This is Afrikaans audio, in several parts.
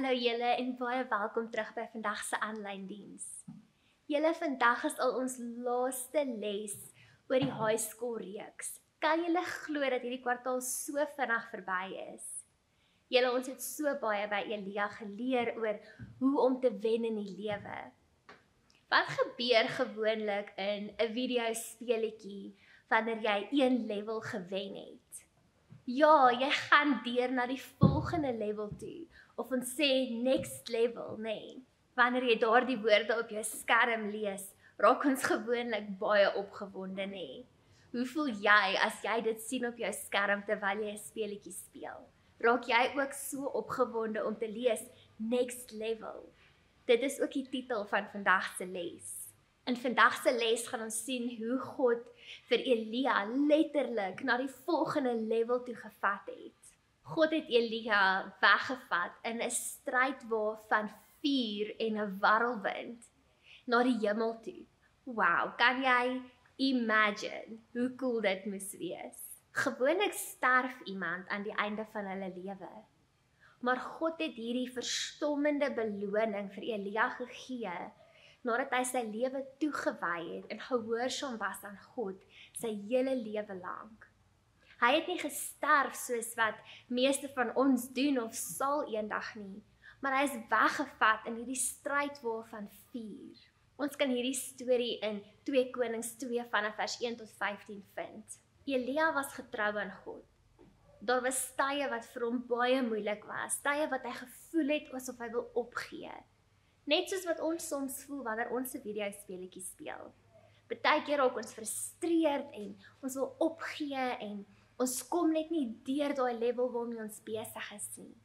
Hallo julle en baie welkom terug by vandag se aanlyn diens. Julle, vandag is al ons laaste les oor die high school reeks. Kan julle glo dat hierdie kwartaal so vinnig verby is? Julle, ons het so baie by Elia geleer oor hoe om te wen in die lewe. Wat gebeur gewoonlik in 'n video speletjie wanneer jy een level gewen het? Ja, jy gaan deur na die volgende level toe, of ons sê next level, nee. Wanneer jy daardie woorde op jou skerm lees, raak ons gewoonlik baie opgewonde, nee. Hoe voel jy as jy dit sien op jou skerm terwyl jy 'n speletjie speel? Raak jy ook so opgewonde om te lees next level? Dit is ook die titel van vandag se les. In vandag se les gaan ons sien hoe God vir Elia letterlik na die volgende level toe gevat het. God het Elia weggevat in 'n strydwa van vuur en 'n warrelwind na die hemel toe. Wow, kan jy imagine hoe cool dit moes wees? Gewoonlik sterf iemand aan die einde van hulle lewe. Maar God het hierdie verstommende beloning vir Elia gegee, nadat hy sy lewe toegewy het en gehoorsaam was aan God sy hele lewe lank. Hy het nie gesterf soos wat meeste van ons doen of sal eendag nie, maar hy is weggevat in hierdie strydwa van vuur. Ons kan hierdie storie in 2 Konings 2 vanaf vers 1 tot 15 vind. Elia was getrou aan God. Daar was tye wat vir hom baie moeilik was, tye wat hy gevoel het asof hy wil opgee. Net soos wat ons soms voel wanneer ons 'n videospeletjie speel. Partykeer raak ons frustreerd en ons wil opgee en ons kom net nie deur daai level waarmee ons besig is nie.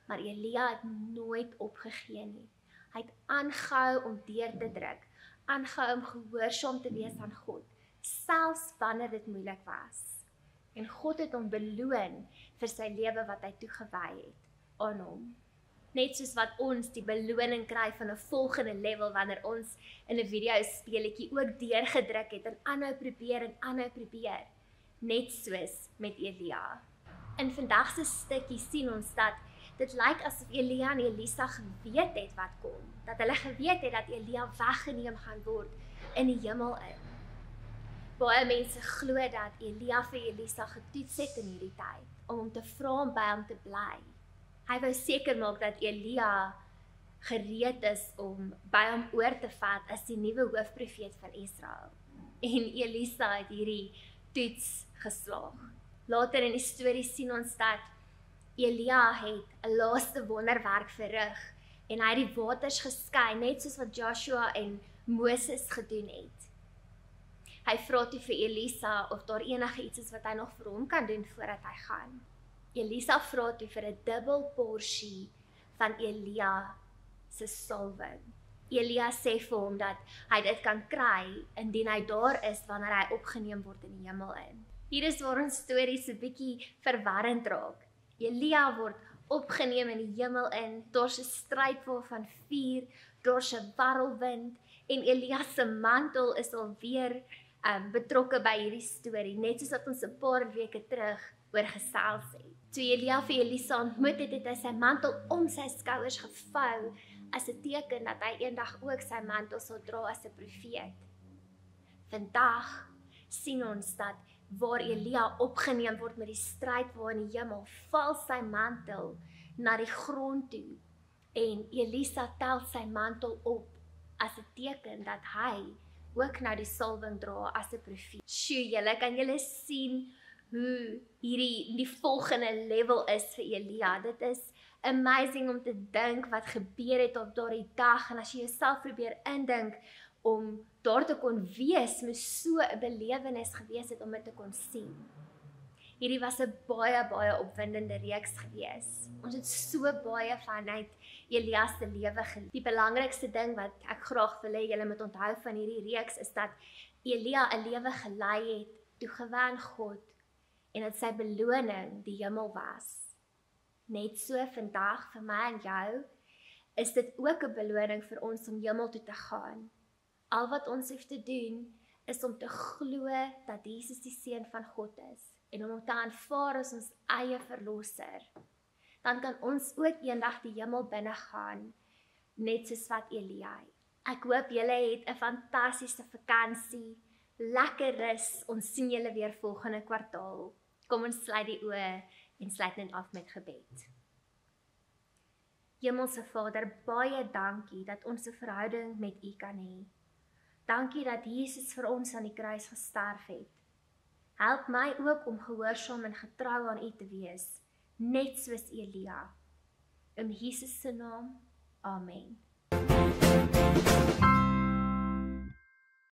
Maar Elia het nooit opgegee nie. Hy het aangehou om deur te druk, aangehou om gehoorsaam te wees aan God, selfs wanneer dit moeilik was. En God het hom beloon vir sy lewe wat hy toegewy het aan hom. Net soos wat ons die beloning kry van 'n volgende level wanneer ons in 'n videospeletjie ook deurgedruk het en aanhou probeer. Net soos met Elia. In vandag se stukkie sien ons dat dit lyk asof Elia en Elisa geweet het wat kom. Dat hulle geweet het dat Elia weggeneem gaan word in die hemel in. Baie mense glo dat Elia vir Elisa getoets het in hierdie tyd, om hom te vra om by hom te bly. Hy wou seker maak dat Elia gereed is om by hom oor te vat as die nuwe hoofprofeet van Israel. En Elisa het hierdie toets geslaag. Later in die storie sien ons dat Elia het 'n laaste wonderwerk verrig en hy het die waters geskei, net soos wat Joshua en Moses gedoen het. Hy vra toe vir Elisa of daar enige iets is wat hy nog vir hom kan doen voordat hy gaan. Elisa vra toe vir 'n dubbel porsie van Elia se salwing. Elia sê vir hom dat hy dit kan kry indien hy daar is wanneer hy opgeneem word in die hemel in. Hier is waar ons storie so bietjie verwarrend raak. Elia word opgeneem in die hemel in, daar's 'n strydwa van vuur, daar's 'n warrelwind en Elia se mantel is alweer betrokke by hierdie storie, net soos wat ons 'n paar weke terug oor gesels het. Toe Elia vir Elisa ontmoet het, het hy sy mantel om sy skouers gevou as 'n teken dat hy eendag ook sy mantel sal dra as 'n profeet. Vandag sien ons dat waar Elia opgeneem word met die strydwa in die hemel, val sy mantel na die grond toe en Elisa tel sy mantel op as 'n teken dat hy ook nou die salwing dra as 'n profeet. Sjoe, julle, kan julle sien hoe die volgende level is vir Elia? Dit is amazing om te dink wat gebeur het op daardie dag, en as jy jouself probeer indink om daar te kon wees, moes so 'n belewenis gewees het om dit te kon sien. Hierdie was 'n baie opwindende reeks gewees. Ons het so baie vanuit Elia se lewe geleer. Die belangrikste ding wat ek graag wil hê julle moet onthou van hierdie reeks is dat Elia 'n lewe gelei het toegewy aan God en dat sy beloning die hemel was. Net so vandag vir my en jou is dit ook 'n beloning vir ons om hemel toe te gaan. Al wat ons hoef te doen is om te glo dat Jesus die seun van God is en om hom te aanvaar as ons eie verlosser. dan kan ons ook eendag die hemel binnegaan, net soos wat Elia. Ek hoop julle het 'n fantastiese vakansie, lekker rus, ons sien julle weer volgende kwartaal. Kom ons sluit die oë en sluit net af met gebed. Hemelse Vader, baie dankie dat ons 'n verhouding met U kan hê. Dankie dat Jesus vir ons aan die kruis gesterf het. Help my ook om gehoorsaam en getrou aan U te wees, net soos Elia. In Jesus se naam, amen.